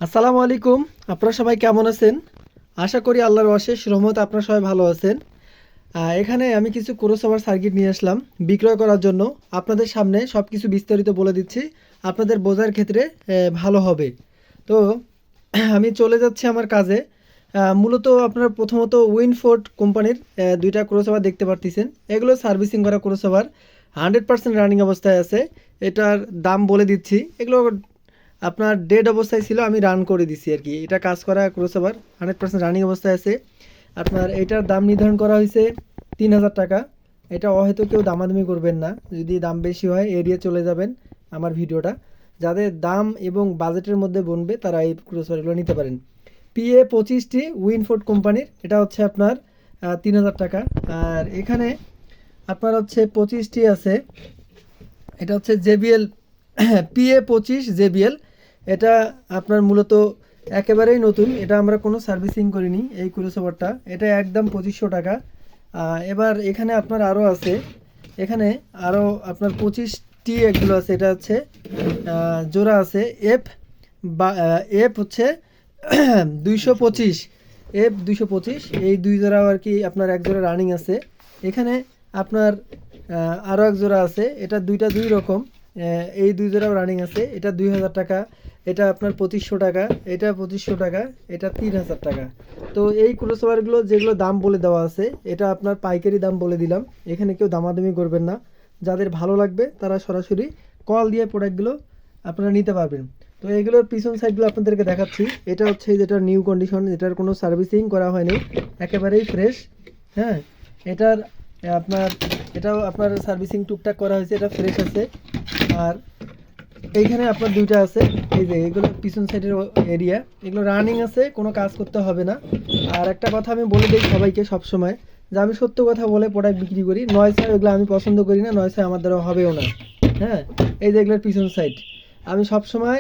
আসসালামু আলাইকুম। আপনারা সবাই কেমন আছেন? আশা করি আল্লাহর অশেষ রহমতে আপনারা সবাই ভালো আছেন। এখানে আমি কিছু ক্রসওভার সার্কিট নিয়ে আসলাম বিক্রয় করার জন্য। আপনাদের সামনে সব কিছু বিস্তারিত বলে দিচ্ছি, আপনাদের বোঝার ক্ষেত্রে ভালো হবে। তো আমি চলে যাচ্ছি আমার কাজে। মূলত আপনারা প্রথমত উইনফোর্ড কোম্পানির দুইটা ক্রসওভার দেখতে পারতেছেন। এগুলো সার্ভিসিং করা ক্রসওভার, 100% রানিং অবস্থায় আছে। এটার দাম বলে দিচ্ছি। এগুলো আপনার ডেড অবস্থায় ছিল, আমি রান করে দিছি আর কি। এটা কাজ করা ক্রসওভার 100% রানিং অবস্থায় আছে। আপনার এটার দাম নির্ধারণ করা হয়েছে 3000 টাকা। এটা হয়তো কেউ দামাদামি করবেন না, যদি দাম বেশি হয় এড়িয়ে চলে যাবেন আমার ভিডিওটা। যাদের দাম এবং বাজেটের মধ্যে বনবে তারা এই ক্রসওভারগুলো নিতে পারেন। PA25টি উইনফোর্ড কোম্পানির, এটা হচ্ছে আপনার 3000 টাকা। আর এখানে আপনার হচ্ছে 25টি আছে, এটা হচ্ছে JBL PA25 JBL। এটা আপনার মূলত একেবারেই নতুন, এটা আমরা কোনো সার্ভিসিং করিনি এই ক্রসওভারটা। এটা একদম 2500 টাকা। এবার এখানে আপনার আরও আছে, এখানে আরও আপনার 25টি এগুলো আছে। এটা হচ্ছে জোড়া আছে এফ বা এফ হচ্ছে 225, F225। এই দুই জোড়াও আর কি আপনার এক জোড়া রানিং আছে। এখানে আপনার আরও এক জোড়া আছে, এটা দুইটা দুই রকম। এই দুই জোড়াও রানিং আছে। এটা 2000 টাকা, এটা আপনার 2500 টাকা, এটা 2500 টাকা, এটা 3000 টাকা। তো এই ক্রসওভারগুলো যেগুলো দাম বলে দেওয়া আছে, এটা আপনার পাইকারি দাম বলে দিলাম। এখানে কেউ দামাদামি করবেন না। যাদের ভালো লাগবে তারা সরাসরি কল দিয়ে প্রোডাক্টগুলো আপনারা নিতে পারবেন। তো এগুলোর পিছন সাইডগুলো আপনাদেরকে দেখাচ্ছি। এটা হচ্ছে যেটা নিউ কন্ডিশন, এটার কোনো সার্ভিসিং করা হয়নি, একেবারেই ফ্রেশ। হ্যাঁ, এটার আপনার এটাও আপনার সার্ভিসিং টুকটাক করা হয়েছে, এটা ফ্রেশ আছে। আর এইখানে আপনার দুইটা আছে, এই যে এগুলো পিছন সাইডের এরিয়া, এগুলো রানিং আছে, কোনো কাজ করতে হবে না। আর একটা কথা আমি বলে দিই সবাইকে সবসময়, যে আমি সত্য কথা বলে প্রোডাক্ট বিক্রি করি। নয় ছয় এগুলো আমি পছন্দ করি না, নয় ছয় আমার দ্বারা হবেও না। হ্যাঁ, এই যে এগুলোর পিছন সাইড, আমি সবসময়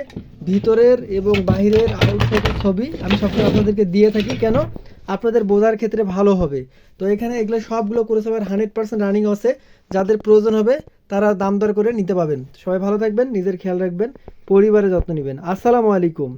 ভিতরের এবং বাহিরের আউটসাইডের ছবি আমি সবসময় আপনাদেরকে দিয়ে থাকি। কেন? আপনাদের বোঝার ক্ষেত্রে ভালো হবে। তো এখানে এগুলো সবগুলো করে সবার 100% রানিং আছে। যাদের প্রয়োজন হবে তারা দাম দর করে নিতে পাবেন। সবাই ভালো থাকবেন, নিজের খেয়াল রাখবেন, পরিবারের যত্ন নেবেন। আসসালামু আলাইকুম।